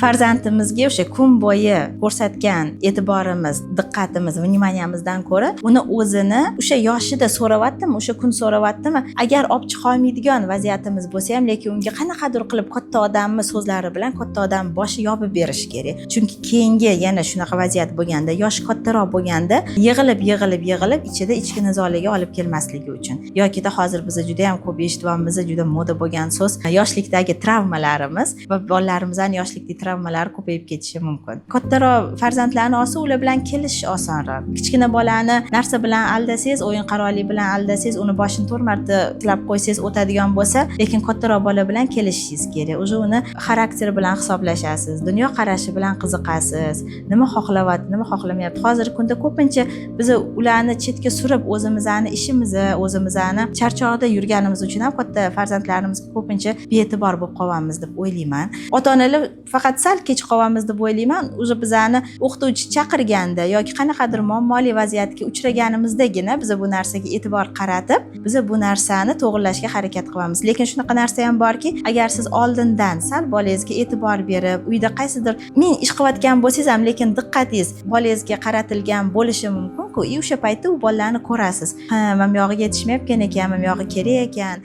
farzandimizga o'sha kun bo'yi ko'rsatgan e'tiborimiz, diqqatimiz, vnimaniyamizdan ko'ra uni o'zini o'sha yoshida so'rayaptimi, o'sha kun so'rayaptimi, agar olib chiqa olmaydigan vaziyatimiz bo'lsa ham, lekin unga qanaqadir qilib katta odamni so'zlari bilan katta odam boshi yopib berish kerak. Chunki keyingi yana shunaqa vaziyat bo'lganda, yoshi kattaroq bo'lganda yig'ilib ichida ichki nizolarga olib kelmasligi uchun. Yokida hozir biz juda ham ko'p eshityapmiz, juda moda bo'lgan so'z, yoshlikdagi travmalarimiz va bolalarimizning yoshlikdagi travmalari ko'payib ketishi mumkin. Kattaroq farzandlarni olsa, ular bilan kelishish osonroq. Kichkina bolani narsa bilan aldasangiz, o'yin qaroqlik bilan aldasangiz, uni boshini 4 marta silab qo'ysangiz o'tadigan bo'lsa, lekin kattaroq bola bilan kelishishingiz kerak. O'sha uni xarakteri bilan hisoblashasiz, dunyo qarashi bilan qiziqasiz, nima xohlayapti, nima xohlamayapti. Hozirgi kunda ko'pincha biz ularni chetga surib, o'zimizni ishimizni, o'zimizni charchoqda yurganimiz uchun ham katta farzandlarimizga ko'pincha bee'tibor bo'lib qolamiz deb o'ylayman. Ota-onalar faqat sal kech qolamiz deb o'ylayman. O'sha bizani o'qituvchi chaqirganda yoki qanaqadir muammoli vaziyatga uchraganimizdagina biz bu narsaga e'tibor qaratib, biz bu narsani to'g'rilashga harakat qilamiz. Lekin shunaqa narsa ham borki, agar siz oldindan sal bolangizga e'tibor berib, uyda qaysidir men ish qilayotgan bo'lsangiz ham, lekin diqqatingiz bolangizga qaratilgan bo'lishi mumkin-ku. O'sha paytda u bolalarni ko'rasiz. Ha, mana bu yog'iga yetishmayotgan ekan, mana bu yog'i kerak ekan.